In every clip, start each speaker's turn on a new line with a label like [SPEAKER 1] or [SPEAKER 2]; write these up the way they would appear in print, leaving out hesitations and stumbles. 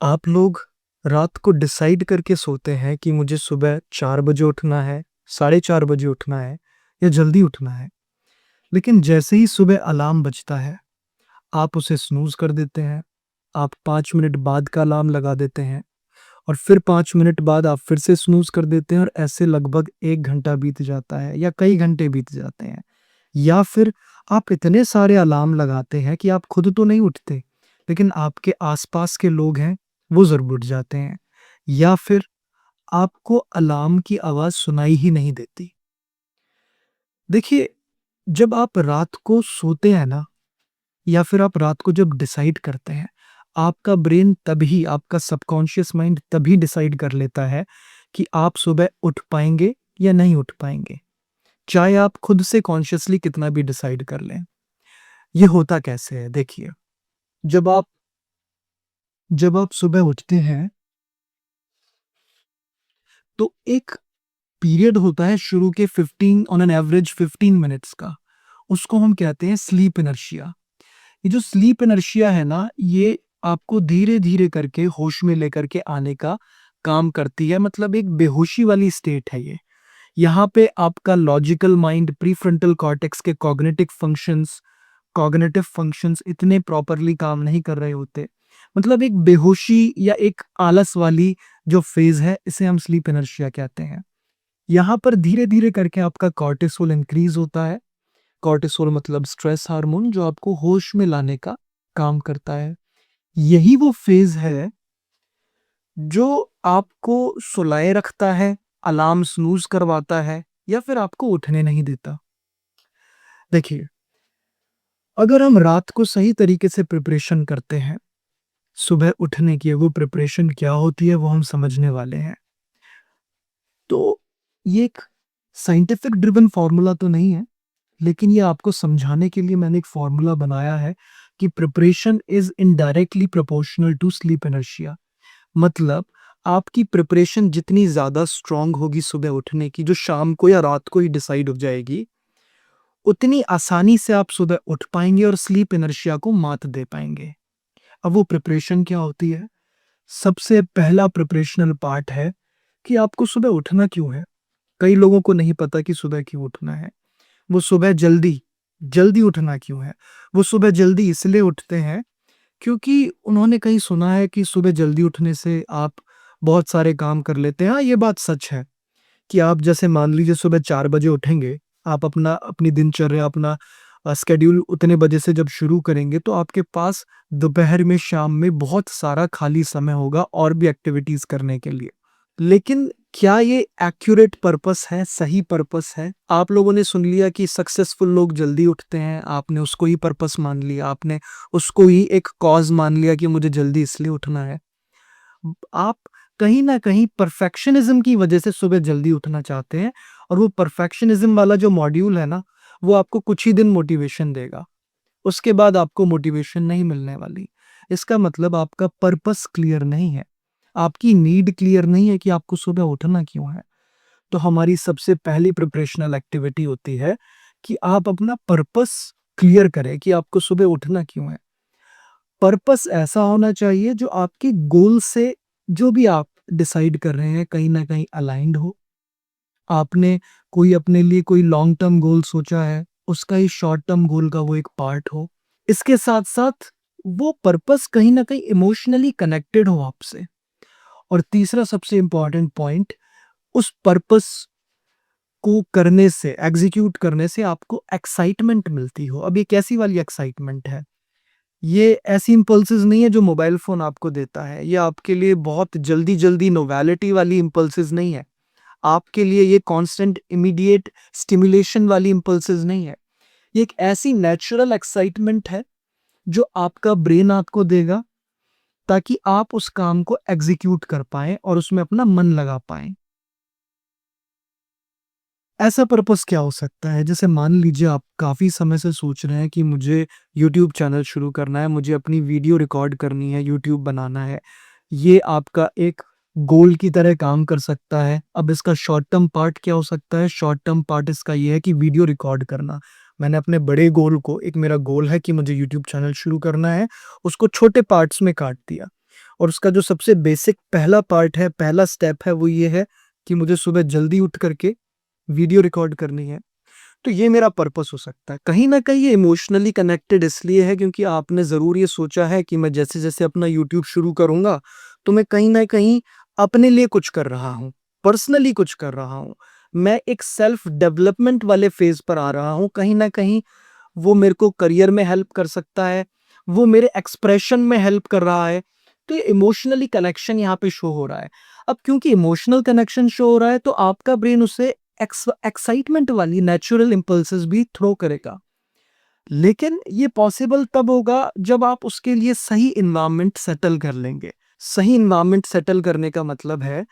[SPEAKER 1] आप लोग रात को डिसाइड करके सोते हैं कि मुझे सुबह 4 बजे उठना है, साढ़े 4 बजे उठना है या जल्दी उठना है। लेकिन जैसे ही सुबह अलार्म बजता है, आप उसे स्नूज़ कर देते हैं। आप 5 मिनट बाद का अलार्म लगा देते हैं और फिर 5 मिनट बाद आप फिर से स्नूज़ कर देते हैं और ऐसे लगभग 1 घंटा बीत जाता है या कई घंटे बीत जाते हैं। या फिर आप इतने सारे अलार्म लगाते हैं कि आप खुद तो नहीं उठते, लेकिन आपके आसपास के लोग हैं, वो ज़रूर उठ जाते हैं। या फिर आपको अलार्म की आवाज़ सुनाई ही नहीं देती। देखिए, जब आप रात को सोते हैं ना, या फिर आप रात को जब डिसाइड करते हैं, आपका ब्रेन तभी, आपका सबकॉन्शियस माइंड तभी डिसाइड कर लेता है कि आप सुबह उठ पाएँगे या नहीं उठ पाएँगे। चाहे आप खुद से कॉन्शियसली कितना भी डिसाइड कर लें। ये होता कैसे है? देखिए, जब आप जब आप सुबह उठते हैं, तो एक पीरियड होता है शुरू के 15 ऑन एन एवरेज 15 मिनट्स का, उसको हम कहते हैं स्लीप इनर्शिया। ये जो स्लीप इनर्शिया है ना, ये आपको धीरे-धीरे करके होश में लेकर के आने का काम करती है, मतलब एक बेहोशी वाली स्टेट है ये। यहाँ पे आपका लॉजिकल माइंड, प्रीफ्रंटल कॉर्टेक्स के कॉग्निटिव फंक्शंस इतने प्रॉपरली काम नहीं कर रहे होते। मतलब एक बेहोशी या एक आलस वाली जो फ़ेज़ है, इसे हम स्लीप इनर्शिया कहते हैं। यहाँ पर धीरे-धीरे करके आपका कॉर्टिसोल इंक्रीज़ होता है। कॉर्टिसोल मतलब स्ट्रेस हार्मोन, जो आपको होश में लाने का काम करता है। यही वो फ़ेज़ है जो आपको सुलाए रखता है, अलार्म स्नूज़ करवाता है या फिर आपको उठने नहीं देता। देखिए, अगर हम रात को सही तरीके से प्रिपरेशन करते हैं, सुबह उठने की वो प्रिपरेशन क्या होती है वो हम समझने वाले हैं। तो ये एक साइंटिफिक ड्रिवन फ़ॉर्मूला तो नहीं है, लेकिन ये आपको समझाने के लिए मैंने एक फ़ॉर्मूला बनाया है कि preparation is indirectly proportional to sleep inertia. मतलब आपकी प्रिपरेशन जितनी ज़्यादा स्ट्रॉन्ग होगी सुबह उठने की, जो शाम को या रात को ही डिसाइड हो जाएगी, उतनी आसानी से आप सुबह उठ पाएँगे और स्लीप इनर्शिया को मात दे पाएँगे। अब वो प्रिपरेशन क्या होती है? सबसे पहला प्रिपरेशनल पार्ट है कि आपको सुबह उठना क्यों है? कई लोगों को नहीं पता कि सुबह क्यों उठना है। वो सुबह जल्दी जल्दी उठना क्यों है? वो सुबह जल्दी इसलिए उठते हैं क्योंकि उन्होंने कहीं सुना है कि सुबह जल्दी उठने से आप बहुत सारे काम कर लेते हैं। हाँ, ये बात सच है कि आप जैसे मान लीजिए सुबह 4 बजे उठेंगे, आप अपनी दिनचर्या, अपना शेड्यूल उतने बजे से जब शुरू करेंगे, तो आपके पास दोपहर में, शाम में बहुत सारा खाली समय होगा और भी एक्टिविटीज़ करने के लिए। लेकिन क्या ये एक्यूरेट पर्पस है, सही पर्पस है? आप लोगों ने सुन लिया कि सक्सेसफुल लोग जल्दी उठते हैं, आपने उसको ही पर्पस मान लिया, आपने उसको ही एक कॉज़ मान लिया कि मुझे जल्दी इसलिए उठना है। आप कहीं न कहीं परफेक्शनिज़्म की वजह से सुबह जल्दी उठना चाहते हैं और वो परफेक्शनिज़्म वाला जो मॉड्यूल है ना, वो आपको कुछ ही दिन मोटिवेशन देगा। उसके बाद आपको मोटिवेशन नहीं मिलने वाली। इसका मतलब आपका पर्पस क्लियर नहीं है। आपकी नीड क्लियर नहीं है कि आपको सुबह उठना क्यों है। तो हमारी सबसे पहली प्रिपरेशनल एक्टिविटी होती है कि आप अपना पर्पस क्लियर करें कि आपको सुबह उठना क्यों है। पर्पस ऐसा होना चाहिए जो आपके गोल से, जो भी आप डिसाइड कर रहे हैं, कहीं न कहीं अलाइन्ड हो। आपने कोई अपने लिए कोई लॉन्ग टर्म गोल सोचा है, उसका ही शॉर्ट टर्म गोल का वो एक पार्ट हो। इसके साथ-साथ वो पर्पस कहीं न कहीं इमोशनली कनेक्टेड हो आपसे। और तीसरा सबसे इम्पोर्टेंट पॉइंट, उस पर्पस को करने से, एग्ज़ीक्यूट करने से आपको एक्साइटमेंट मिलती हो। अब ये कैसी वाली एक्साइटमेंट है? ये ऐसी इम्पल्सेस नहीं है जो मोबाइल फ़ोन आपको देता है। ये आपके लिए बहुत जल्दी-जल्दी नोवेलिटी वाली इम्पल्सेस नहीं है। आपके लिए ये कांस्टेंट इमीडिएट स्टिम्युलेशन वाली इम्पल्सेस नहीं है। ये एक ऐसी नेचुरल एक्साइटमेंट है जो आपका ब्रेन आपको देगा, ताकि आप उस काम को एग्ज़ीक्यूट कर पाएँ और उसमें अपना मन लगा पाएँ। ऐसा पर्पस क्या हो सकता है? जैसे मान लीजिए आप काफ़ी समय से सोच रहे हैं कि मुझे यूट्यूब चैनल शुरू करना है, मुझे अपनी वीडियो रिकॉर्ड करनी है, यूट्यूब बनाना है। ये आपका एक गोल की तरह काम कर सकता है। अब इसका शॉर्ट टर्म पार्ट क्या हो सकता है? शॉर्ट टर्म पार्ट इसका ये है कि वीडियो रिकॉर्ड करना। मैंने अपने बड़े गोल को, एक मेरा गोल है कि मुझे यूट्यूब चैनल शुरू करना है, उसको छोटे पार्ट्स में काट दिया। और उसका जो सबसे बेसिक पहला पार्ट है, पहला स्टेप है, वो ये है कि मुझे सुबह जल्दी उठ करके वीडियो रिकॉर्ड करनी है। तो ये मेरा पर्पस हो सकता है। कहीं न कहीं ये इमोशनली कनेक्टेड इसलिए है क्योंकि आपने ज़रूर ये सोचा है कि मैं जैसे-जैसे अपना यूट्यूब शुरू करूँगा, तो मैं कहीं न कहीं अपने लिए कुछ कर रहा हूँ, पर्सनली कुछ कर रहा हूँ। मैं एक सेल्फ डेवलपमेंट वाले फ़ेज़ पर आ रहा हूँ। कहीं न कहीं वो मेरे को करियर में हेल्प कर सकता है, वो मेरे एक्सप्रेशन में हेल्प कर रहा है। तो ये इमोशनली कनेक्शन यहाँ पे शो हो रहा है। अब क्योंकि इमोशनल कनेक्शन शो हो रहा है तो आपका ब्रेन उसे एक्साइटमेंट वाली नेचुरल इम्पल्सेस भी थ्रो करेगा। लेकिन ये पॉसिबल तब होगा जब आप उसके लिए सही एनवायरनमेंट सेटल कर लेंगे। सही एनवायरनमेंट सेटल करने का मतलब है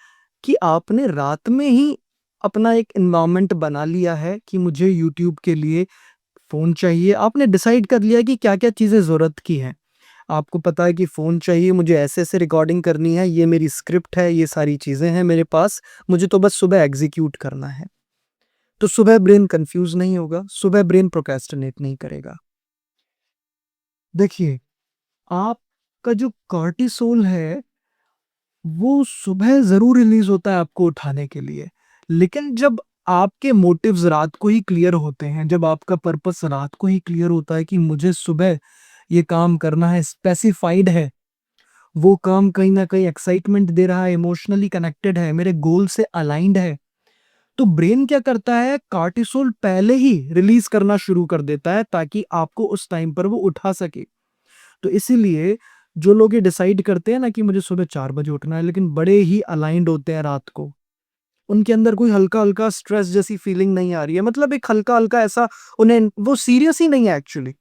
[SPEAKER 1] कि आपने रात में ही अपना एक एनवायरनमेंट बना लिया है कि मुझे यूट्यूब के लिए फ़ोन चाहिए। आपने डिसाइड कर लिया कि क्या-क्या चीज़ें ज़रूरत की हैं। आपको पता है कि फ़ोन चाहिए, मुझे ऐसे-ऐसे रिकॉर्डिंग करनी है, ये मेरी स्क्रिप्ट है, ये सारी चीज़ें हैं मेरे पास, मुझे तो बस सुबह एग्ज़ीक्यूट करना है। तो सुबह ब्रेन कन्फ्यूज़ नहीं होगा, सुबह ब्रेन प्रोक्रेस्टिनेट नहीं करेगा। देखिए, आपका जो कॉर्टिसोल है, वो सुबह ज़रूर रिलीज़ होता है आपको उठाने के लिए। लेकिन जब आपके मोटिव्स रात को ही क्लियर होते हैं, जब आपका पर्पस रात को ही क्लियर होता है कि मुझे सुबह ये काम करना है, स्पेसिफाइड है, वो काम कहीं न कहीं एक्साइटमेंट दे रहा है, इमोशनली कनेक्टेड है, मेरे गोल से अलाइन्ड है, तो ब्रेन क्या करता है, कॉर्टिसोल पहले ही रिलीज़ करना शुरू कर देता है ताकि आपको उस टाइम पर वो उठा सके। तो इसीलिए जो लोग ये डिसाइड करते हैं ना कि मुझे सुबह 4 बजे उठना है, लेकिन बड़े ही अलाइन्ड होते हैं रात को, उनके अंदर कोई हल्का-हल्का स्ट्रेस जैसी फीलिंग नहीं आ रही है। मतलब एक हल्का-हल्का ऐसा उन्हें वो सीरियस ही नहीं है एक्चुअली।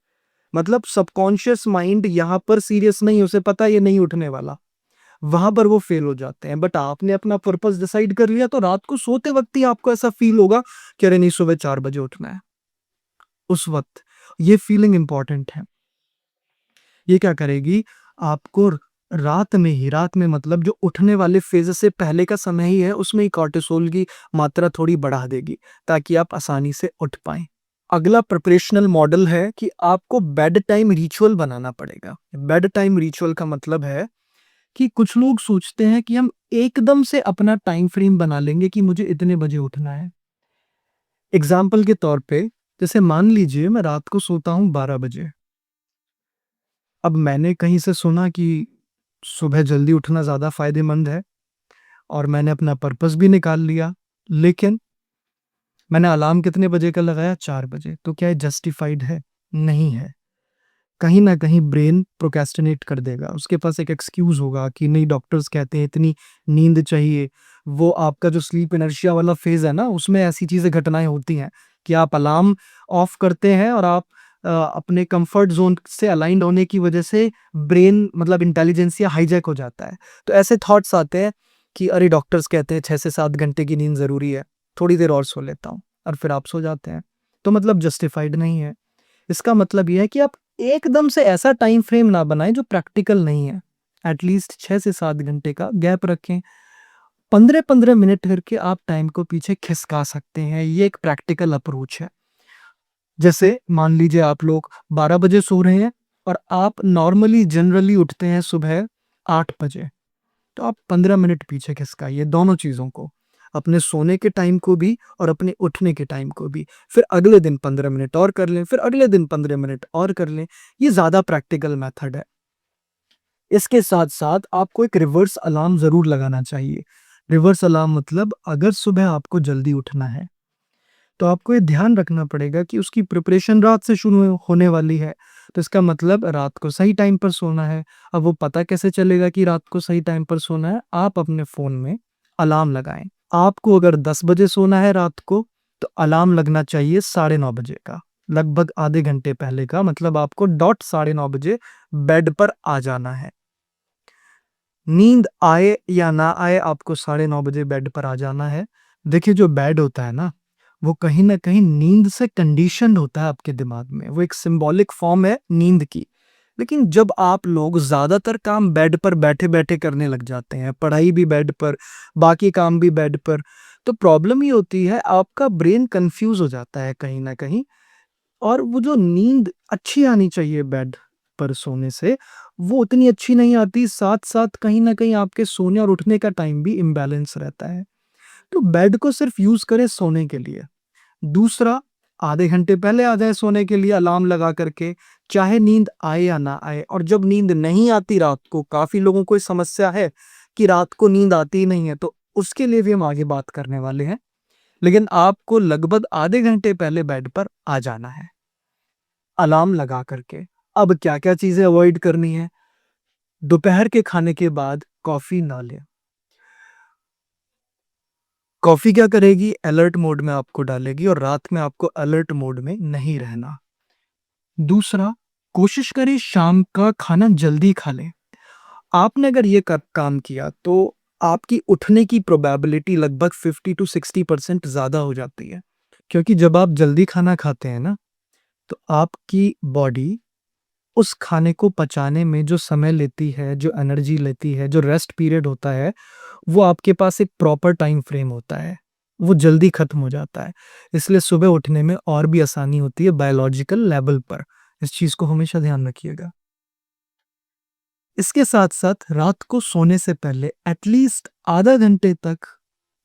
[SPEAKER 1] मतलब सबकॉन्शियस माइंड यहाँ पर सीरियस नहीं है, उसे पता है ये नहीं उठने वाला। वहाँ पर वो फेल हो जाते हैं। बट आपने अपना पर्पस डिसाइड कर लिया तो रात को सोते वक़्त ही आपको ऐसा फ़ील होगा कि अरे नहीं सुबह 4 बजे उठना है। उस वक़्त ये फीलिंग इम्पोर्टेंट है। ये क्या करेगी आपको रात में मतलब जो उठने वाले फ़ेज़ से पहले का समय ही है उसमें ही कॉर्टिसोल की मात्रा थोड़ी बढ़ा देगी ताकि आप आसानी से उठ पाएँ। अगला प्रिपरेशनल मॉडल है कि आपको बेड टाइम रिचुअल बनाना पड़ेगा। बेड टाइम रिचुअल का मतलब है कि कुछ लोग सोचते हैं कि हम एकदम से अपना टाइम फ्रेम बना लेंगे कि मुझे इतने बजे उठना है। एग्ज़ाम्पल के तौर पे जैसे मान लीजिए मैं रात को सोता हूँ 12 बजे। अब मैंने कहीं से सुना कि सुबह जल्दी उठना ज़्यादा फ़ायदेमंद है और मैंने अपना पर्पस भी निकाल लिया। लेकिन मैंने अलार्म कितने बजे का लगाया? 4 बजे। तो क्या ये जस्टिफाइड है? नहीं है। कहीं न कहीं ब्रेन प्रोक्रेस्टिनेट कर देगा। उसके पास एक एक्सक्यूज़ होगा कि नहीं डॉक्टर्स कहते हैं इतनी नींद चाहिए। वो आपका जो स्लीप इनर्शिया वाला फ़ेज़ है ना, उसमें ऐसी चीज़ें घटनाएँ होती हैं कि आप अलार्म ऑफ करते हैं और आप अपने कम्फ़र्ट ज़ोन से अलाइन्ड होने की वज़ह से ब्रेन मतलब इंटेलिजेंसिया हाईजैक हो जाता है। तो ऐसे थॉट्स आते हैं कि अरे डॉक्टर्स कहते हैं 6 से 7 घंटे की नींद ज़रूरी है, थोड़ी देर और सो लेता हूँ और फिर आप सो जाते हैं। तो मतलब जस्टिफाइड नहीं है। इसका मतलब ये है कि आप एकदम से ऐसा टाइम फ्रेम ना बनाएँ जो प्रैक्टिकल नहीं है। एटलीस्ट 6 से 7 घंटे का गैप रखें। 15-15 मिनट करके आप टाइम को पीछे खिसका सकते हैं। ये एक प्रैक्टिकल अप्रोच है। जैसे मान लीजिए आप लोग 12 बजे सो रहे हैं और आप नॉर्मली जनरली उठते हैं सुबह 8 बजे। तो आप 15 मिनट पीछे खिसकाइए दोनों चीज़ों को। अपने सोने के टाइम को भी और अपने उठने के टाइम को भी। फिर अगले दिन 15 मिनट और कर लें, फिर अगले दिन 15 मिनट और कर लें। ये ज़्यादा प्रैक्टिकल मेथड है। इसके साथ-साथ आपको एक रिवर्स अलार्म ज़रूर लगाना चाहिए। रिवर्स अलार्म मतलब अगर सुबह आपको जल्दी उठना है, तो आपको ये ध्यान रखना पड़ेगा कि उसकी प्रिपरेशन रात से शुरू होने वाली है। तो इसका मतलब रात को सही टाइम पर सोना है। अब वो पता कैसे चलेगा कि रात को सही टाइम पर सोना है? आप अपने फ़ोन में अलार्म लगाएँ। आपको अगर 10 बजे सोना है रात को, तो अलार्म लगना चाहिए साढ़े 9 बजे का, लगभग आधे घंटे पहले का, मतलब आपको डॉट साढ़े 9 बजे बेड पर आ जाना है। नींद आए या ना आए, आपको साढ़े 9 बजे बेड पर आ जाना है। देखिए, जो बेड होता है ना, वो कहीं न कहीं नींद से कंडीशन्ड होता है आपके दिमाग में। वो एक सिंबॉलिक फ़ॉर्म है नींद की। लेकिन जब आप लोग ज़्यादातर काम बेड पर बैठे-बैठे करने लग जाते हैं, पढ़ाई भी बेड पर, बाकी काम भी बेड पर, तो प्रॉब्लम ये होती है आपका ब्रेन कन्फ्यूज़ हो जाता है कहीं न कहीं और वो जो नींद अच्छी आनी चाहिए पर सोने से, वो उतनी अच्छी नहीं आती, साथ-साथ कहीं न कहीं आपके सोने और उठने का टाइम भी इम्बैलेंस रहता है। तो बेड को सिर्फ़ यूज़ करें सोने के लिए। दूसरा, आधे घंटे पहले आ जाएँ सोने के लिए अलार्म लगा कर के, चाहे नींद आए या ना आए। और जब नींद नहीं आती रात को, काफ़ी लोगों को ये समस्या है कि रात को नींद आती ही नहीं है, तो उसके लिए भी हम आगे बात करने वाले हैं। लेकिन आपको लगभग आधे घंटे पहले बेड पर आ जाना है, अलार्म लगा कर के। अब क्या-क्या चीज़ें अवॉइड करनी है? दोपहर के खाने के बाद कॉफ़ी ना लें। कॉफ़ी क्या करेगी? अलर्ट मोड में आपको डालेगी और रात में आपको अलर्ट मोड में नहीं रहना। दूसरा, कोशिश करें शाम का खाना जल्दी खा लें। आपने अगर ये काम किया तो आपकी उठने की प्रोबेबिलिटी लगभग 50 टू 60% ज़्यादा हो जाती है। क्योंकि जब आप जल्दी खाना खाते हैं ना, तो आपकी बॉडी उस खाने को पचाने में जो समय लेती है, जो एनर्जी लेती है, जो रेस्ट पीरियड होता है, वो आपके पास एक प्रॉपर टाइम फ्रेम होता है। वो जल्दी खत्म हो जाता है। इसलिए सुबह उठने में और भी आसानी होती है बायोलॉजिकल लेवल पर। इस चीज़ को हमेशा ध्यान रखिएगा। इसके साथ-साथ रात को सोने से पहले एटलीस्ट आधा घंटे तक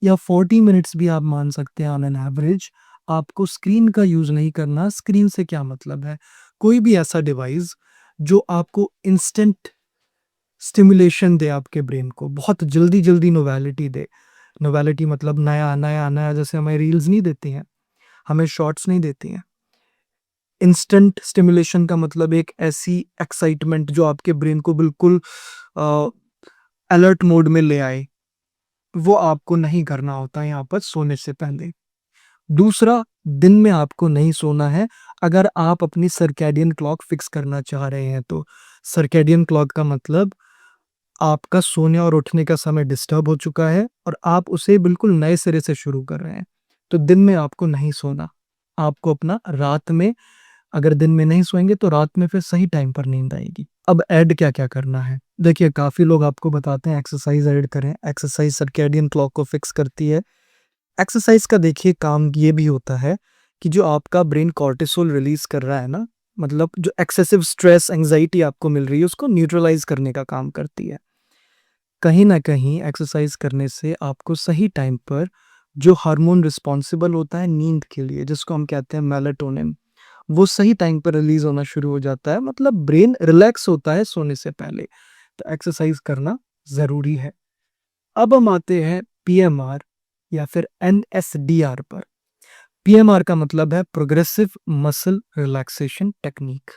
[SPEAKER 1] या 40 मिनट्स भी आप मान सकते हैं ऑन एन एवरेज, आपको स्क्रीन का यूज़ नहीं करना। स्क्रीन से क्या मतलब है? कोई भी ऐसा डिवाइस जो आपको इंस्टेंट स्टिम्युलेशन दे आपके ब्रेन को, बहुत जल्दी-जल्दी नोवेलिटी दे। नोवेलिटी मतलब नया, नया, नया, जैसे हमें रील्स नहीं देती हैं, हमें शॉर्ट्स नहीं देती हैं। इंस्टेंट स्टिम्युलेशन का मतलब एक ऐसी एक्साइटमेंट जो आपके ब्रेन को बिल्कुल अ, अलर्ट मोड में ले आए, वो आपको नहीं करना होता है यहाँ पर सोने से पहले। दूसरा, दिन में आपको नहीं सोना है, अगर आप अपनी सर्कैडियन क्लॉक फिक्स करना चाह रहे हैं तो। सर्कैडियन क्लॉक का मतलब आपका सोने और उठने का समय डिस्टर्ब हो चुका है और आप उसे बिल्कुल नए सिरे से शुरू कर रहे हैं। तो दिन में आपको नहीं सोना। आपको अपना रात में, अगर दिन में नहीं सोएँगे तो रात में फिर सही टाइम पर नींद आएगी। अब ऐड क्या-क्या करना है? देखिए, काफ़ी लोग आपको बताते हैं एक्सरसाइज़ ऐड करें। एक्सरसाइज़ सर्कैडियन क्लॉक को फिक्स करती है। एक्सरसाइज़ का देखिए काम ये भी होता है कि जो आपका ब्रेन कॉर्टिसोल रिलीज़ कर रहा है ना, मतलब जो एक्सेसिव स्ट्रेस, एंग्ज़ायटी आपको मिल रही है, उसको न्यूट्रलाइज़ करने का काम करती है। कहीं न कहीं एक्सरसाइज़ करने से आपको सही टाइम पर जो हार्मोन रिस्पॉन्सिबल होता है नींद के लिए, जिसको हम कहते हैं मेलाटोनिन, वो सही टाइम पर रिलीज़ होना शुरू हो जाता है, मतलब ब्रेन रिलैक्स होता है सोने से पहले। तो एक्सरसाइज़ करना ज़रूरी है। अब हम आते हैं पीएमआर या फिर एनएसडीआर पर। पीएमआर का मतलब है progressive muscle relaxation technique.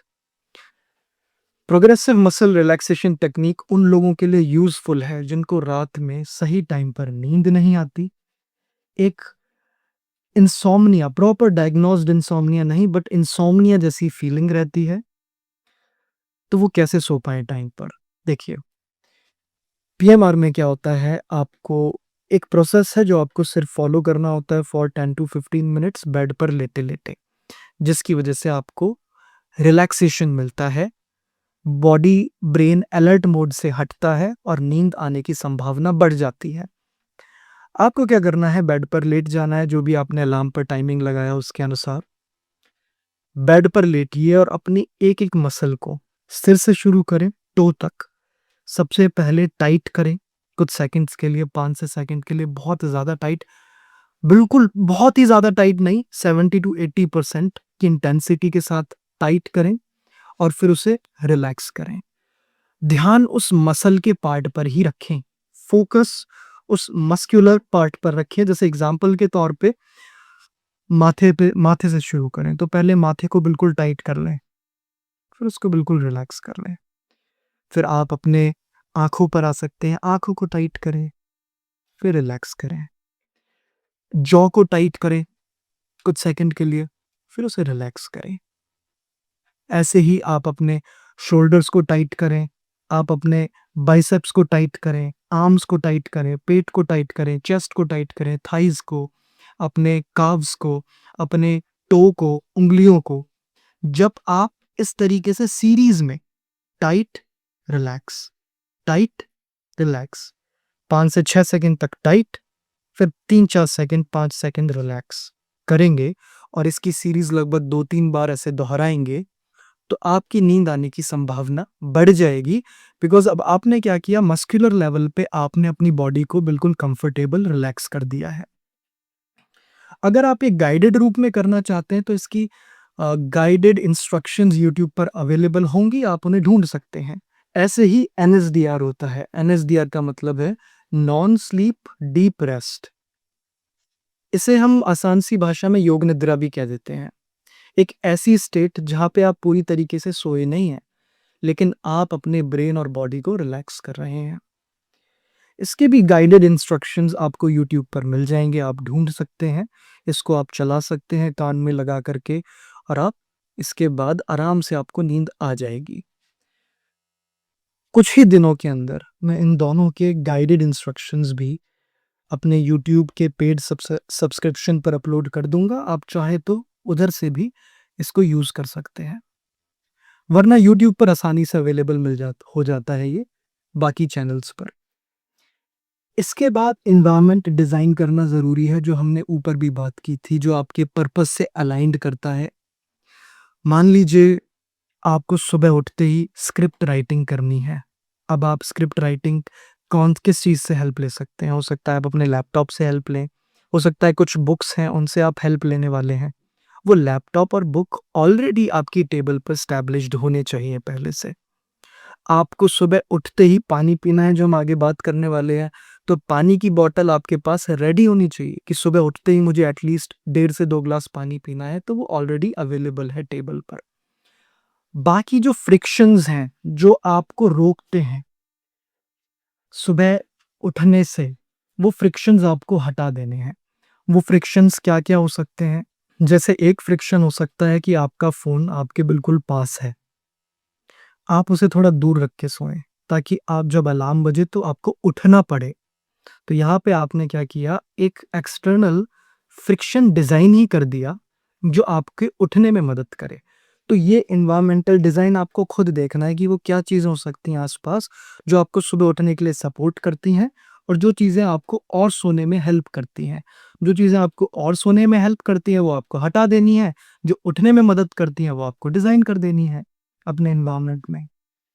[SPEAKER 1] Progressive muscle relaxation technique उन लोगों के लिए यूज़फुल है जिनको रात में सही टाइम पर नींद नहीं आती। एक इंसोम्निया, प्रॉपर डायग्नोस्ड इंसोम्निया नहीं, बट इंसोम्निया जैसी फीलिंग रहती है, तो वो कैसे सो पाएँ टाइम पर? देखिए, पीएमआर में क्या होता है, आपको एक प्रोसेस है जो आपको सिर्फ़ फ़ॉलो करना होता है फॉर 10 टू 15 मिनट्स बेड पर लेटे-लेटे, जिसकी वजह से आपको रिलैक्सेशन मिलता है, बॉडी ब्रेन अलर्ट मोड से हटता है और नींद आने की संभावना बढ़ जाती है। आपको क्या करना है, बेड पर लेट जाना है, जो भी आपने अलार्म पर टाइमिंग लगाया उसके अनुसार। बेड पर लेटिए और अपनी एक-एक मसल को सिर से शुरू करें, टो तक। सबसे पहले टाइट करें, कुछ सेकंड्स के लिए, 5 से सेकंड के लिए बहुत ज़्यादा टाइट, बिल्कुल बहुत ही ज़्यादा टाइट नहीं, 70 टू 80% की इंटेंसिटी के साथ टाइट करें और फिर उसे रिलैक्स करें। ध्यान उस मसल के पार्ट पर ही रखें, फ़ोकस उस मस्कुलर पार्ट पर रखें। जैसे एग्ज़ाम्पल के तौर पे माथे से शुरू करें, तो पहले माथे को बिल्कुल टाइट कर लें, फिर उसको बिल्कुल रिलैक्स कर लें। फिर आप अपने आँखों पर आ सकते हैं, आँखों को टाइट करें, फिर रिलैक्स करें। जॉ को टाइट करें कुछ सेकंड के लिए, फिर उसे रिलैक्स करें। ऐसे ही आप अपने शोल्डर्स को टाइट करें, आप अपने बाइसेप्स को टाइट करें, आर्म्स को टाइट करें, पेट को टाइट करें, चेस्ट को टाइट करें, थाइज़ को, अपने काव्स को, अपने टो को, उँगलियों को। जब आप इस तरीके से सीरीज़ में टाइट, रिलैक्स, टाइट, रिलैक्स, 5 से 6 सेकंड तक टाइट, फिर 3-4 सेकंड, 5 सेकंड रिलैक्स करेंगे और इसकी सीरीज़ लगभग 2-3 बार ऐसे दोहराएँगे, तो आपकी नींद आने की संभावना बढ़ जाएगी, बिकॉज़ अब आपने क्या किया, मस्कुलर लेवल पे आपने अपनी बॉडी को बिल्कुल कंफर्टेबल रिलैक्स कर दिया है। अगर आप एक गाइडेड रूप में करना चाहते हैं तो इसकी गाइडेड इंस्ट्रक्शंस यूट्यूब पर अवेलेबल होंगी, आप उन्हें ढूँढ सकते हैं। ऐसे ही एनएसडीआर होता है। एनएसडीआर का मतलब है नॉन स्लीप डीप रेस्ट। इसे हम आसान सी भाषा में योग निद्रा भी कह देते हैं। एक ऐसी स्टेट जहाँ पे आप पूरी तरीके से सोए नहीं हैं, लेकिन आप अपने ब्रेन और बॉडी को रिलैक्स कर रहे हैं। इसके भी गाइडेड इंस्ट्रक्शंस आपको यूट्यूब पर मिल जाएँगे, आप ढूँढ सकते हैं। इसको आप चला सकते हैं कान में लगा कर के, और आप इसके बाद आराम से आपको नींद आ जाएगी। कुछ ही दिनों के अंदर मैं इन दोनों के गाइडेड इंस्ट्रक्शंस भी अपने यूट्यूब के पेड सब्सक्रिप्शन पर अपलोड कर दूँगा। आप चाहे तो उधर से भी इसको यूज़ कर सकते हैं। वरना यूट्यूब पर आसानी से अवेलेबल हो जाता है ये बाकी चैनल्स पर। इसके बाद एनवायरनमेंट डिज़ाइन करना ज़रूरी है, जो हमने ऊपर भी बात की थी, जो आपके पर्पस से अलाइन्ड करता है। मान लीजिए आपको सुबह उठते ही स्क्रिप्ट राइटिंग करनी है। अब आप स्क्रिप्ट राइटिंग किस चीज़ से हेल्प ले सकते हैं? हो सकता है आप अपने लैपटॉप से हेल्प लें, हो सकता है कुछ बुक्स हैं उनसे आप हेल्प लेने वाले हैं। वो लैपटॉप और बुक ऑलरेडी आपकी टेबल पर एस्टैब्लिश्ड होने चाहिए पहले से। आपको सुबह उठते ही पानी पीना है, जो हम आगे बात करने वाले हैं, तो पानी की बॉटल आपके पास रेडी होनी चाहिए कि सुबह उठते ही मुझे एटलीस्ट 1.5 से 2 ग्लास पानी पीना है, तो वो ऑलरेडी अवेलेबल है टेबल पर। बाकी जो फ्रिक्शंस हैं, जो आपको रोकते हैं सुबह उठने से, वो फ्रिक्शंस आपको हटा देने हैं। वो फ्रिक्शंस क्या-क्या हो सकते हैं? जैसे एक फ्रिक्शन हो सकता है कि आपका फ़ोन आपके बिल्कुल पास है। आप उसे थोड़ा दूर रख के सोएँ, ताकि आप जब अलार्म बजे तो आपको उठना पड़े। तो यहाँ पे आपने क्या किया, एक एक्सटर्नल फ्रिक्शन डिज़ाइन ही कर दिया, जो आपके उठने में मदद करे। तो ये एनवायरमेंटल डिज़ाइन आपको खुद देखना है कि वो क्या चीज़ें हो सकती हैं आस-पास, जो आपको सुबह उठने के लिए सपोर्ट करती हैं, और जो चीज़ें आपको और सोने में हेल्प करती हैं। जो चीज़ें आपको और सोने में हेल्प करती हैं, वो आपको हटा देनी है, जो उठने में मदद करती हैं, वो आपको डिज़ाइन कर देनी है अपने एनवायरनमेंट में।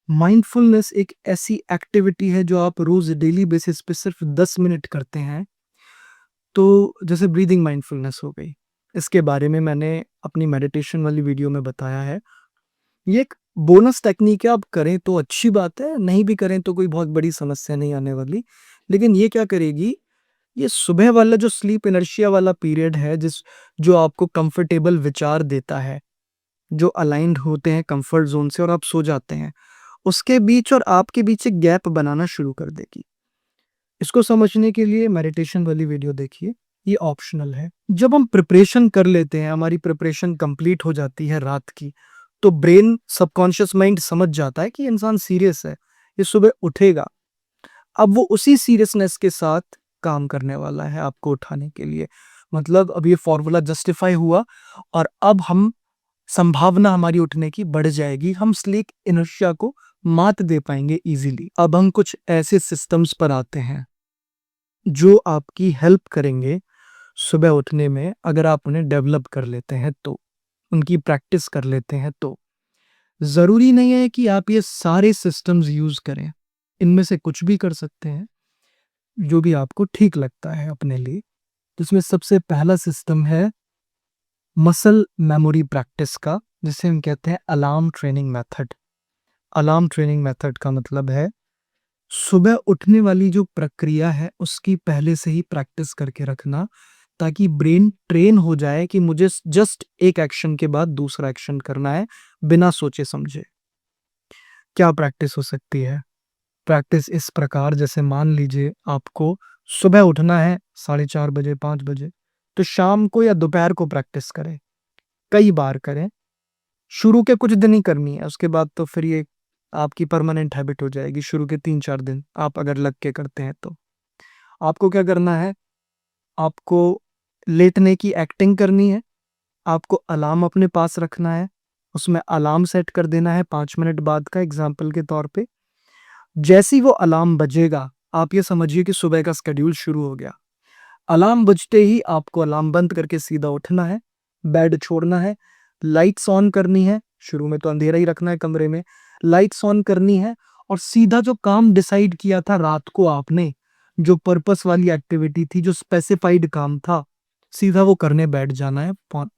[SPEAKER 1] माइंडफुलनेस एक ऐसी एक्टिविटी है जो आप रोज़ डेली बेसिस पे सिर्फ 10 मिनट करते हैं। तो जैसे ब्रीदिंग माइंडफुलनेस हो गई, इसके बारे में मैंने अपनी मेडिटेशन वाली वीडियो में बताया है। ये एक बोनस टेक्निक है, आप करें तो अच्छी बात है, नहीं भी करें तो कोई बहुत बड़ी समस्या नहीं आने वाली। लेकिन ये क्या करेगी, ये सुबह वाला जो स्लीप इनर्शिया वाला पीरियड है, जो आपको कंफर्टेबल विचार देता है, जो अलाइन्ड होते हैं कंफर्ट ज़ोन से और आप सो जाते हैं, उसके बीच और आपके बीच एक गैप बनाना शुरू कर देगी। इसको समझने के लिए मेडिटेशन वाली वीडियो देखिए, ये ऑप्शनल है। जब हम प्रिपरेशन कर लेते हैं, हमारी प्रिपरेशन कंप्लीट हो जाती है रात की, तो ब्रेन सबकॉन्शियस माइंड समझ जाता है कि इंसान सीरियस है, ये सुबह उठेगा। अब वो उसी सीरियसनेस के साथ काम करने वाला है आपको उठाने के लिए। मतलब अब ये फॉर्मूला जस्टिफाई हुआ, और अब हम संभावना हमारी उठने की बढ़ जाएगी। हम स्लीप इनर्शिया को मात दे पाएँगे ईज़िली। अब हम कुछ ऐसे सिस्टम्स पर आते हैं, जो आपकी हेल्प करेंगे सुबह उठने में, अगर आप उन्हें डेवलप कर लेते हैं तो, उनकी प्रैक्टिस कर लेते हैं तो। ज़रूरी नहीं है कि आप ये सारे सिस्टम्स यूज़ करें, इनमें से कुछ भी कर सकते हैं, जो भी आपको ठीक लगता है अपने लिए। जिसमें सबसे पहला सिस्टम है मसल मेमोरी प्रैक्टिस का, जिसे हम कहते हैं alarm training method. Alarm training method का मतलब है सुबह उठने वाली जो प्रक्रिया है, उसकी पहले से ही प्रैक्टिस करके रखना, ताकि ब्रेन ट्रेन हो जाए कि मुझे जस्ट एक एक्शन के बाद दूसरा एक्शन करना है, बिना सोचे समझे। क्या प्रैक्टिस हो सकती है? प्रैक्टिस इस प्रकार, जैसे मान लीजिए आपको सुबह उठना है 4:30 बजे, 5 बजे, तो शाम को या दोपहर को प्रैक्टिस करें, कई बार करें। शुरू के कुछ दिन ही करनी है, उसके बाद तो फिर ये आपकी परमानेंट हैबिट हो जाएगी। शुरू के 3-4 दिन आप अगर लग के करते हैं तो। आपको क्या करना है, आपको लेटने की एक्टिंग करनी है, आपको अलार्म अपने पास रखना है, उसमें अलार्म सेट कर देना है 5 मिनट बाद का, एग्ज़ाम्पल के तौर पे। जैसे ही वो अलार्म बजेगा, आप ये समझिए कि सुबह का शेड्यूल शुरू हो गया। अलार्म बजते ही आपको अलार्म बंद करके सीधा उठना है, बेड छोड़ना है, लाइट्स ऑन करनी है, शुरू में तो अंधेरा ही रखना है कमरे में, लाइट्स ऑन करनी है और सीधा जो काम डिसाइड किया था रात को आपने, जो पर्पस वाली एक्टिविटी थी, जो स्पेसिफाइड काम था, सीधा वो करने बैठ जाना है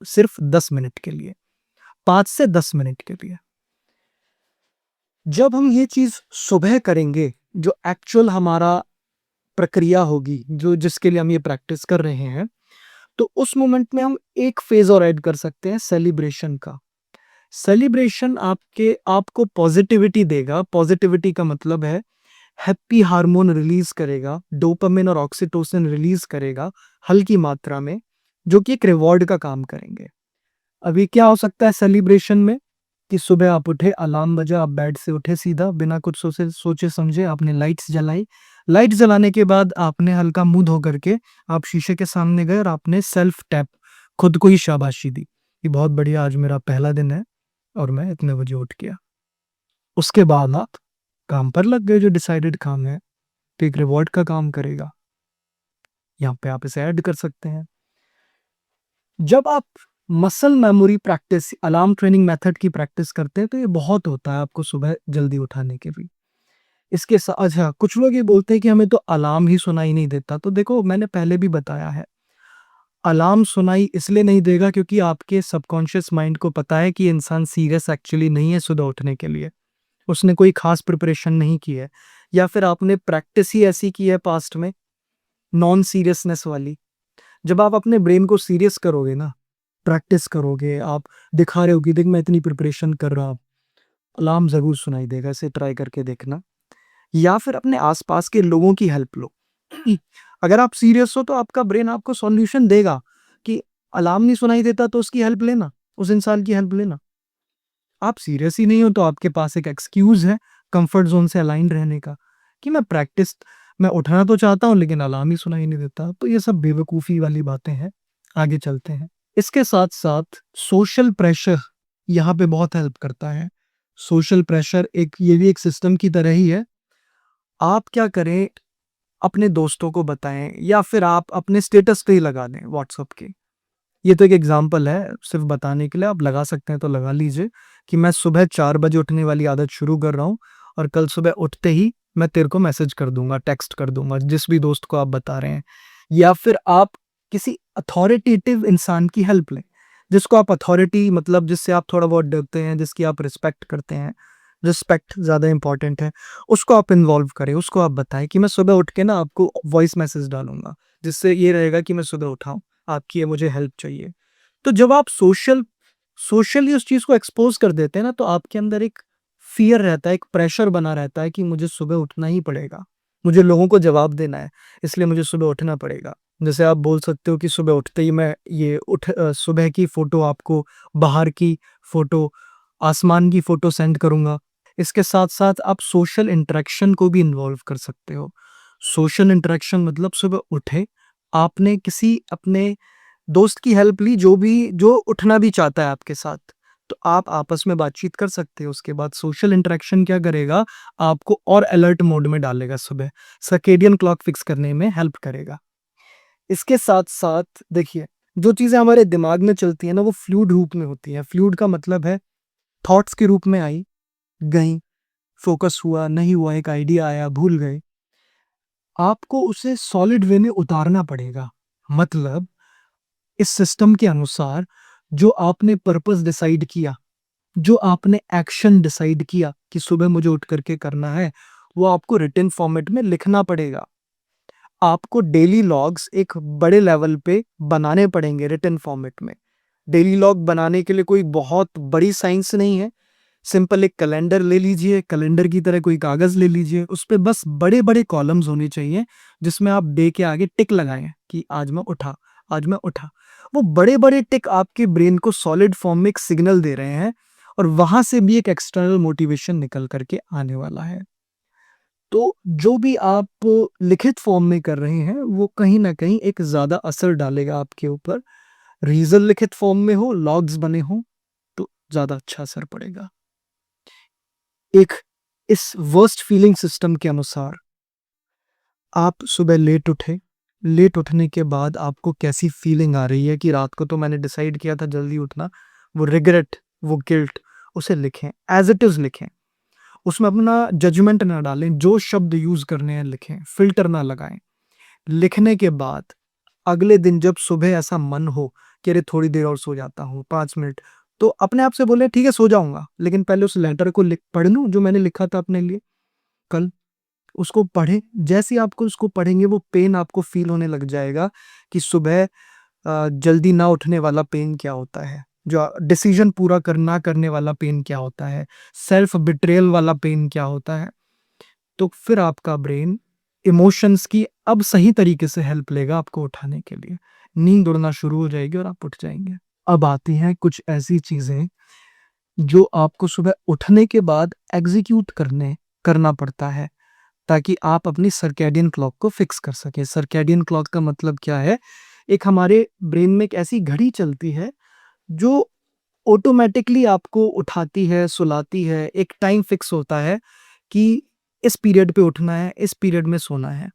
[SPEAKER 1] सिर्फ 10 मिनट के लिए, 5 से 10 मिनट के लिए। जब हम ये चीज़ सुबह करेंगे, जो एक्चुअल हमारा प्रक्रिया होगी, जो जिसके लिए हम ये प्रैक्टिस कर रहे हैं, तो उस मोमेंट में हम एक फेज़ और ऐड कर सकते हैं सेलिब्रेशन का। सेलिब्रेशन आपको पॉजिटिविटी देगा। पॉजिटिविटी का मतलब है हैप्पी हार्मोन रिलीज करेगा, डोपामिन और ऑक्सीटोसिन रिलीज करेगा हल्की मात्रा में, जो कि एक रिवॉर्ड का काम करेंगे। अभी क्या हो सकता है सेलिब्रेशन में कि सुबह आप उठे, अलार्म बजा, आप बेड से उठे सीधा बिना कुछ सोचे समझे, आपने लाइट्स जलाई। लाइट जलाने के बाद आपने हल्का मुंह धो करके आप शीशे के सामने गए और आपने सेल्फ टैप, खुद को ही शाबाशी दी कि बहुत बढ़िया, आज मेरा पहला दिन है और मैं इतने बजे उठ गया। उसके बाद आप काम पर लग गए, जो डिसाइडेड काम है, तो एक रिवॉर्ड का काम करेगा। यहाँ पे आप इसे ऐड कर सकते हैं। जब आप muscle memory practice, alarm training method की प्रैक्टिस करते हैं, तो ये बहुत होता है आपको सुबह जल्दी उठाने के भी। इसके साथ अच्छा, कुछ लोग ये बोलते हैं कि हमें तो अलार्म ही सुनाई नहीं देता। तो देखो, मैंने पहले भी बताया है, अलार्म सुनाई इसलिए नहीं देगा क्योंकि आपके सबकॉन्शियस माइंड को पता है कि ये इंसान सीरियस एक्चुअली नहीं है सुबह उठने के लिए। उसने कोई खास प्रिपरेशन नहीं की है, या फिर आपने प्रैक्टिस ही ऐसी की है पास्ट में, नॉन सीरियसनेस वाली। जब आप अपने ब्रेन को सीरियस करोगे ना, प्रैक्टिस करोगे, आप दिखा रहे हो कि देख मैं इतनी प्रिपरेशन कर रहा हूँ, अलार्म ज़रूर सुनाई देगा, इसे ट्राई करके देखना। या फिर अपने आसपास के लोगों की हेल्प लो। अगर आप सीरियस हो तो आपका ब्रेन आपको सॉल्यूशन देगा कि अलार्म नहीं सुनाई देता तो उसकी हेल्प लेना, उस इंसान की हेल्प लेना। आप सीरियस ही नहीं हो तो आपके पास एक एक्सक्यूज़ है कंफर्ट ज़ोन से अलाइन्ड रहने का, कि मैं उठना तो चाहता हूँ लेकिन अलार्म ही सुनाई नहीं देता। तो ये सब बेवकूफ़ी वाली बातें हैं। आगे चलते हैं। इसके साथ-साथ सोशल प्रेशर यहाँ पे बहुत हेल्प करता है। सोशल प्रेशर ये भी एक सिस्टम की तरह ही है। आप क्या करें, अपने दोस्तों को बताएँ या फिर आप अपने स्टेटस पे ही लगा दें व्हाट्सएप के। ये तो एक एग्जाम्पल है, सिर्फ बताने के लिए, आप लगा सकते हैं तो लगा लीजिए कि मैं सुबह 4 बजे उठने वाली आदत शुरू कर रहा हूँ और कल सुबह उठते ही मैं तेरे को मैसेज कर दूंगा, टेक्स्ट कर दूंगा, जिस भी दोस्त को आप बता रहे हैं। या फिर आप किसी अथॉरिटेटिव इंसान की हेल्प लें, जिसको आप अथॉरिटी मतलब जिससे आप थोड़ा बहुत डरते हैं, जिसकी आप रिस्पेक्ट करते हैं, रिस्पेक्ट ज़्यादा इंपॉर्टेंट है, उसको आप इन्वॉल्व करें, उसको आप बताएं कि मैं सुबह उठ के ना आपको वॉइस मैसेज डालूंगा, जिससे ये रहेगा कि मैं सुबह उठाऊं, आपकी ये मुझे हेल्प चाहिए। तो जब आप सोशली उस चीज़ को एक्सपोज़ कर देते हैं ना, तो आपके अंदर एक फ़ियर रहता है, एक प्रेशर बना रहता है कि मुझे सुबह उठना ही पड़ेगा। मुझे लोगों को जवाब देना है, इसलिए मुझे सुबह उठना पड़ेगा। जैसे आप बोल सकते हो कि सुबह उठते ही मैं सुबह की फ़ोटो आपको, बाहर की फ़ोटो, आसमान की फ़ोटो सेंड करूँगा। इसके साथ-साथ आप सोशल इंटरेक्शन को भी इन्वॉल्व कर सकते हो। सोशल इंटरेक्शन मतलब सुबह उठे, आपने किसी अपने दोस्त की हेल्प ली, जो उठना भी चाहता है आपके साथ, तो आप आपस में बातचीत कर सकते हो। उसके बाद सोशल इंटरेक्शन क्या करेगा, आपको और अलर्ट मोड में डालेगा, सुबह सर्केडियन क्लॉक फिक्स करने में हेल्प करेगा। इसके साथ-साथ देखिए, जो चीज़ें हमारे दिमाग में चलती हैं ना, वो फ्लूइड रूप में होती हैं। फ्लूइड का मतलब है थॉट्स के रूप में आई, गईं, फोकस हुआ, नहीं हुआ, एक आइडिया आया, भूल गए। आपको उसे सॉलिड वे में उतारना पड़ेगा। मतलब इस सिस्टम के अनुसार जो आपने पर्पस डिसाइड किया, जो आपने एक्शन डिसाइड किया कि सुबह मुझे उठ करके करना है, वो आपको रिटन फॉर्मेट में लिखना पड़ेगा। आपको डेली लॉग्स एक बड़े लेवल पे बनाने पड़ेंगे रिटन फॉर्मेट में। डेली लॉग बनाने के लिए कोई बहुत बड़ी साइंस नहीं है। सिंपल एक कैलेंडर ले लीजिए, कैलेंडर की तरह कोई कागज़ ले लीजिए, उसपे बस बड़े-बड़े कॉलम्स होने चाहिए, जिसमें आप डे के आगे टिक लगाएँ कि आज मैं उठा, आज मैं उठा। वो बड़े-बड़े टिक आपके ब्रेन को सॉलिड फॉर्म में एक सिग्नल दे रहे हैं और वहाँ से भी एक एक्सटर्नल मोटिवेशन निकल कर के आने वाला है। तो जो भी आप लिखित फॉर्म में कर रहे हैं, वो कहीं न कहीं एक ज़्यादा असर डालेगा आपके ऊपर। रीज़न लिखित फॉर्म में हो, लॉग्स बने हों, तो ज़्यादा अच्छा असर पड़ेगा। एक इस वर्स्ट फीलिंग सिस्टम के अनुसार आप सुबह लेट उठे, लेट उठने के बाद आपको कैसी फीलिंग आ रही है कि रात को तो मैंने डिसाइड किया था जल्दी उठना, वो रिग्रेट, वो गिल्ट, उसे लिखें, एज़ इट इज़ लिखें। उसमें अपना जजमेंट ना डालें, जो शब्द यूज़ करने हैं लिखें, फ़िल्टर ना लगाएँ। लिखने के बाद अगले दिन जब सुबह ऐसा मन हो कि अरे थोड़ी देर और सो जाता हूँ, 5 मिनट, तो अपने आप से बोलें ठीक है सो जाऊँगा, लेकिन पहले उस लेटर को लिख पढ़ लूँ जो मैंने लिखा था अपने लिए कल। उसको पढ़ें, जैसे ही आपको उसको पढ़ेंगे वो पेन आपको फ़ील होने लग जाएगा कि सुबह जल्दी ना उठने वाला पेन क्या होता है, जो डिसीज़न पूरा ना करने वाला पेन क्या होता है, सेल्फ बिट्रेयल वाला पेन क्या होता है। तो फिर आपका ब्रेन इमोशंस की अब सही तरीके से हेल्प लेगा आपको उठाने के लिए। नींद उड़ना शुरू हो जाएगी और आप उठ जाएँगे। अब आती हैं कुछ ऐसी चीज़ें जो आपको सुबह उठने के बाद एग्ज़ीक्यूट करना पड़ता है, ताकि आप अपनी सर्कैडियन क्लॉक को फ़िक्स कर सकें। सर्कैडियन क्लॉक का मतलब क्या है? एक हमारे ब्रेन में एक ऐसी घड़ी चलती है, जो ऑटोमैटिकली आपको उठाती है, सुलाती है। एक टाइम फ़िक्स होता है कि इस पीरियड पे उठना है, इस पीरियड में सोना है।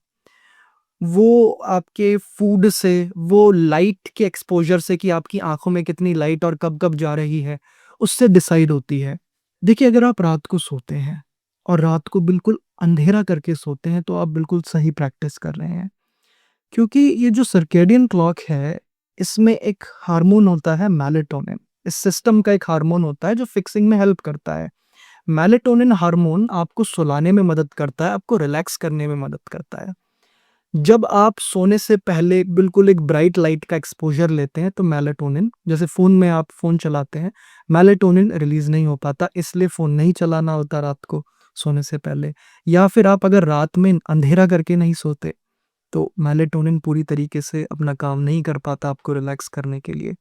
[SPEAKER 1] वो आपके फूड से, वो लाइट के एक्सपोज़र से कि आपकी आँखों में कितनी लाइट और कब-कब जा रही है, उससे डिसाइड होती है। देखिए, अगर आप रात को सोते हैं और रात को बिल्कुल अंधेरा करके सोते हैं, तो आप बिल्कुल सही प्रैक्टिस कर रहे हैं। क्योंकि ये जो सर्कैडियन क्लॉक है, इसमें एक हार्मोन होता है मेलाटोनिन। इस सिस्टम का एक हार्मोन होता है जो फिक्सिंग में हेल्प करता है। मेलाटोनिन हार्मोन आपको सुलाने में मदद करता है, आपको रिलैक्स करने में मदद करता है। जब आप सोने से पहले बिल्कुल एक ब्राइट लाइट का एक्सपोज़र लेते हैं, तो मेलाटोनिन, जैसे फ़ोन में आप फ़ोन चलाते हैं, मेलाटोनिन रिलीज़ नहीं हो पाता, इसलिए फ़ोन नहीं चलाना होता रात को सोने से पहले। या फिर आप अगर रात में अंधेरा करके नहीं सोते, तो मेलाटोनिन पूरी तरीके से अपना काम नहीं कर पाता आपको रिलैक्स करने के लिए।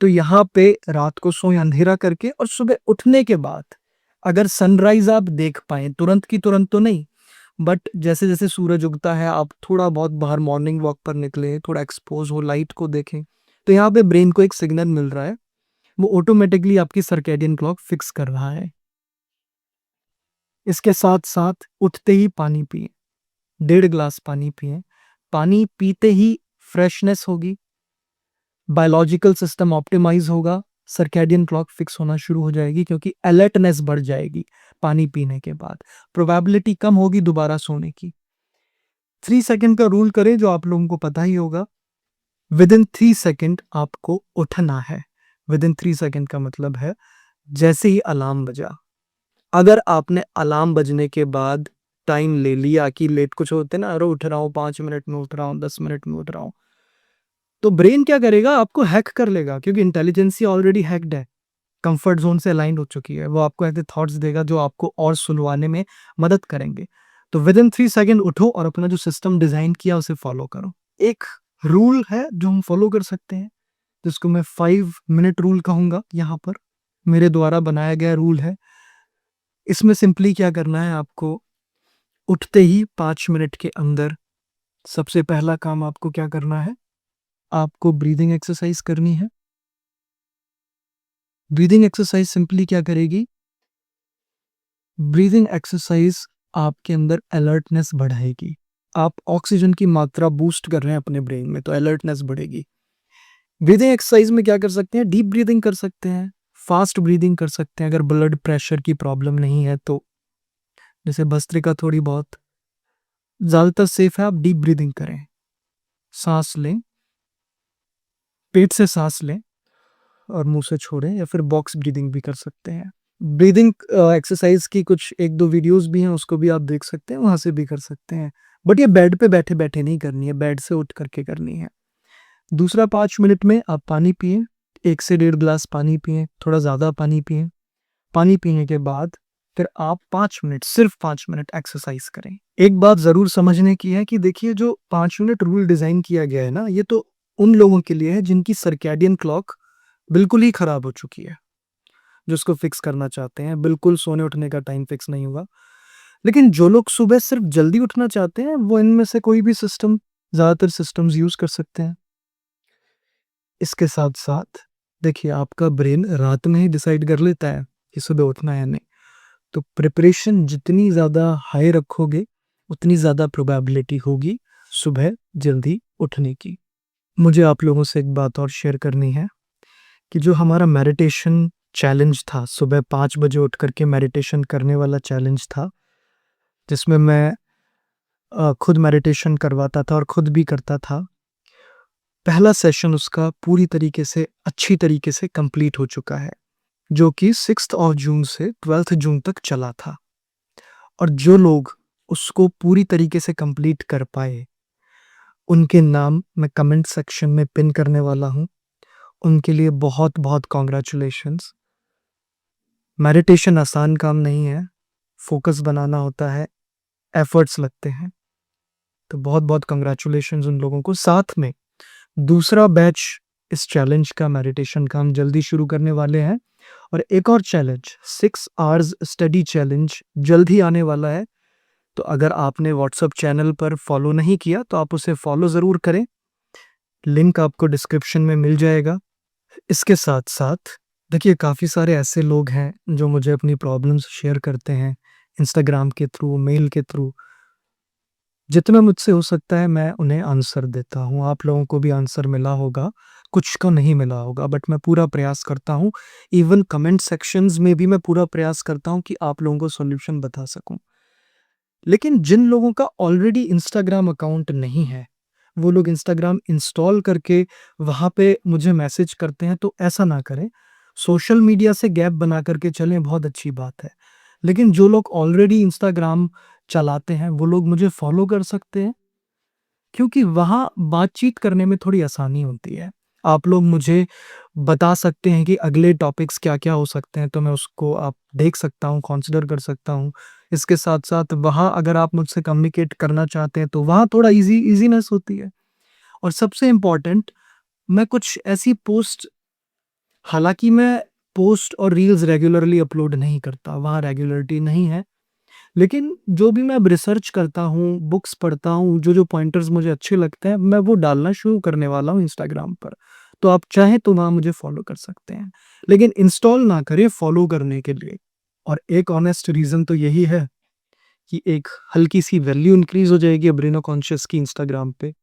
[SPEAKER 1] तो यहाँ पे रात को सोएँ अंधेरा करके और सुबह उठने के बाद अगर सनराइज़ आप देख पाएँ, तुरंत की तुरंत तो नहीं, बट जैसे-जैसे सूरज उगता है, आप थोड़ा बहुत बाहर मॉर्निंग वॉक पर निकलें, थोड़ा एक्सपोज़ हो, लाइट को देखें, तो यहाँ पे ब्रेन को एक सिग्नल मिल रहा है, वो ऑटोमैटिकली आपकी सर्कैडियन क्लॉक फिक्स कर रहा है। इसके साथ-साथ उठते ही पानी पिएँ, 1.5 ग्लास पानी पिएँ। पानी पीते ही फ्रेशनेस होगी, बायोलॉजिकल सिस्टम ऑप्टिमाइज़ होगा, सर्कैडियन क्लॉक फिक्स होना शुरू हो जाएगी क्योंकि अलर्टनेस बढ़ जाएगी पानी पीने के बाद। प्रोबेबिलिटी कम होगी दोबारा सोने की। 3 सेकंड का रूल करें जो आप लोगों को पता ही होगा। विदिन 3 सेकंड आपको उठना है। विदिन 3 सेकंड का मतलब है जैसे ही अलार्म बजा, अगर आपने अलार्म बजने के बाद टाइम ले लिया कि लेट कुछ होते हैं ना, अरे उठ रहा हूँ 5 मिनट में उठ रहा हूँ, 10 मिनट में उठ रहा हूँ, तो ब्रेन क्या करेगा आपको हैक कर लेगा क्योंकि इंटेलिजेंस ही ऑलरेडी हैक्ड है। कंफर्ट ज़ोन से अलाइन्ड हो चुकी है। वो आपको ऐसे थॉट्स देगा जो आपको और सुलवाने में मदद करेंगे। तो विदिन 3 सेकंड उठो और अपना जो सिस्टम डिज़ाइन किया उसे फ़ॉलो करो। एक रूल है जो हम फ़ॉलो कर सकते हैं, जिसको मैं 5 मिनट रूल कहूँगा यहाँ पर। मेरे द्वारा बनाया गया रूल है। इसमें सिंपली क्या करना है आपको, उठते ही 5 मिनट के अंदर सबसे पहला काम आपको क्या करना है, आपको ब्रीथिंग एक्सरसाइज़ करनी है। ब्रीथिंग एक्सरसाइज़ सिंपली क्या करेगी, ब्रीदिंग एक्सरसाइज आपके अंदर अलर्टनेस बढ़ाएगी। आप ऑक्सीजन की मात्रा बूस्ट कर रहे हैं अपने ब्रेन में, तो अलर्टनेस बढ़ेगी। ब्रीदिंग एक्सरसाइज में क्या कर सकते हैं, डीप ब्रीदिंग कर सकते हैं, फास्ट ब्रीदिंग कर सकते हैं अगर ब्लड प्रेशर की प्रॉब्लम नहीं है तो। जैसे भस्त्रिका थोड़ी बहुत, ज़्यादातर सेफ है आप डीप ब्रीदिंग करें। सांस लें, पेट से सांस लें और मुंह से छोड़ें, या फिर बॉक्स ब्रीदिंग भी कर सकते हैं। ब्रीदिंग एक्सरसाइज की कुछ 1-2 वीडियोस भी हैं, उसको भी आप देख सकते हैं, वहाँ से भी कर सकते हैं। बट ये बेड पे बैठे-बैठे नहीं करनी है, बेड से उठ करके करनी है। दूसरा 5 मिनट में आप पानी पिएँ, 1 से 1.5 ग्लास पानी पिएँ, थोड़ा ज़्यादा पानी पिएँ। पानी पीने के बाद फिर आप 5 मिनट, सिर्फ 5 मिनट एक्सरसाइज करें। एक बात ज़रूर समझने की है कि देखिए जो 5 मिनट रूल डिज़ाइन किया गया है ना, ये तो उन लोगों के लिए है जिनकी सर्कैडियन क्लॉक बिल्कुल ही खराब हो चुकी है। जो उसको फिक्स करना चाहते हैं, बिल्कुल सोने उठने का टाइम फिक्स नहीं हुआ। लेकिन जो लोग सुबह सिर्फ जल्दी उठना चाहते हैं, वो इनमें से कोई भी सिस्टम, ज़्यादातर सिस्टम्स यूज़ कर सकते हैं। इसके साथ-साथ देखिए आपका ब्रेन रात में ही डिसाइड कर लेता है कि सुबह उठना है या नहीं। तो प्रिपरेशन जितनी ज़्यादा हाई रखोगे, उतनी ज़्यादा प्रोबेबिलिटी होगी सुबह जल्दी उठने की। मुझे आप लोगों से एक बात और शेयर करनी है कि जो हमारा मेडिटेशन चैलेंज था, सुबह 5 बजे उठ कर के मेडिटेशन करने वाला चैलेंज था, जिसमें मैं खुद मेडिटेशन करवाता था और खुद भी करता था। पहला सेशन उसका पूरी तरीके से अच्छी तरीके से कंप्लीट हो चुका है, जो कि 6th ऑफ जून से 12th जून तक चला था। और जो लोग उसको पूरी तरीके से कंप्लीट कर पाए, उनके नाम मैं कमेंट सेक्शन में पिन करने वाला हूँ। उनके लिए बहुत-बहुत कांग्रेचुलेशंस। मेडिटेशन आसान काम नहीं है, फोकस बनाना होता है, एफर्ट्स लगते हैं। तो बहुत-बहुत कांग्रेचुलेशंस उन लोगों को। साथ में दूसरा बैच इस चैलेंज का मेडिटेशन का हम जल्दी शुरू करने वाले हैं और एक और चैलेंज 6 आवर्स स्टडी चैलेंज जल्द ही आने वाला है। तो अगर आपने व्हाट्सएप चैनल पर फॉलो नहीं किया तो आप उसे फॉलो ज़रूर करें। लिंक आपको डिस्क्रिप्शन में मिल जाएगा। इसके साथ-साथ देखिए काफ़ी सारे ऐसे लोग हैं जो मुझे अपनी प्रॉब्लम्स शेयर करते हैं इंस्टाग्राम के थ्रू, मेल के थ्रू। जितना मुझसे हो सकता है मैं उन्हें आंसर देता हूँ। आप लोगों को भी आंसर मिला होगा, कुछ को नहीं मिला होगा बट मैं पूरा प्रयास करता हूँ। इवन कमेंट सेक्शंस में भी मैं पूरा प्रयास करता हूँ कि आप लोगों को सॉल्यूशन बता सकूँ। लेकिन जिन लोगों का ऑलरेडी इंस्टाग्राम अकाउंट नहीं है, वो लोग इंस्टाग्राम इंस्टॉल करके वहाँ पे मुझे मैसेज करते हैं, तो ऐसा ना करें। सोशल मीडिया से गैप बना करके चलें, बहुत अच्छी बात है। लेकिन जो लोग ऑलरेडी इंस्टाग्राम चलाते हैं, वो लोग मुझे फॉलो कर सकते हैं, क्योंकि वहाँ बातचीत करने में थोड़ी आसानी होती है। आप लोग मुझे बता सकते हैं कि अगले टॉपिक्स क्या-क्या हो सकते हैं, तो मैं उसको आप देख सकता हूँ, कंसीडर कर सकता हूँ। इसके साथ-साथ वहाँ अगर आप मुझसे कम्युनिकेट करना चाहते हैं, तो वहाँ थोड़ा ईज़ीनेस होती है। और सबसे इम्पोर्टेंट, मैं कुछ ऐसी पोस्ट, हालाँकि मैं पोस्ट और रील्स रेगुलरली अपलोड नहीं करता, वहाँ रेगुलरिटी नहीं है। लेकिन जो भी मैं अब रिसर्च करता हूँ, बुक्स पढ़ता हूँ, जो-जो पॉइंटर्स मुझे अच्छे लगते हैं, मैं वो डालना शुरू करने वाला हूँ इंस्टाग्राम पर। तो आप चाहें तो वहाँ मुझे फ़ॉलो कर सकते हैं। लेकिन इंस्टॉल ना करें फ़ॉलो करने के लिए। और एक ऑनेस्ट रीज़न तो यही है कि एक हल्की-सी वैल्यू इंक्रीज़ हो जाएगी अब्रीनो कॉन्शियस की इंस्टाग्राम पे।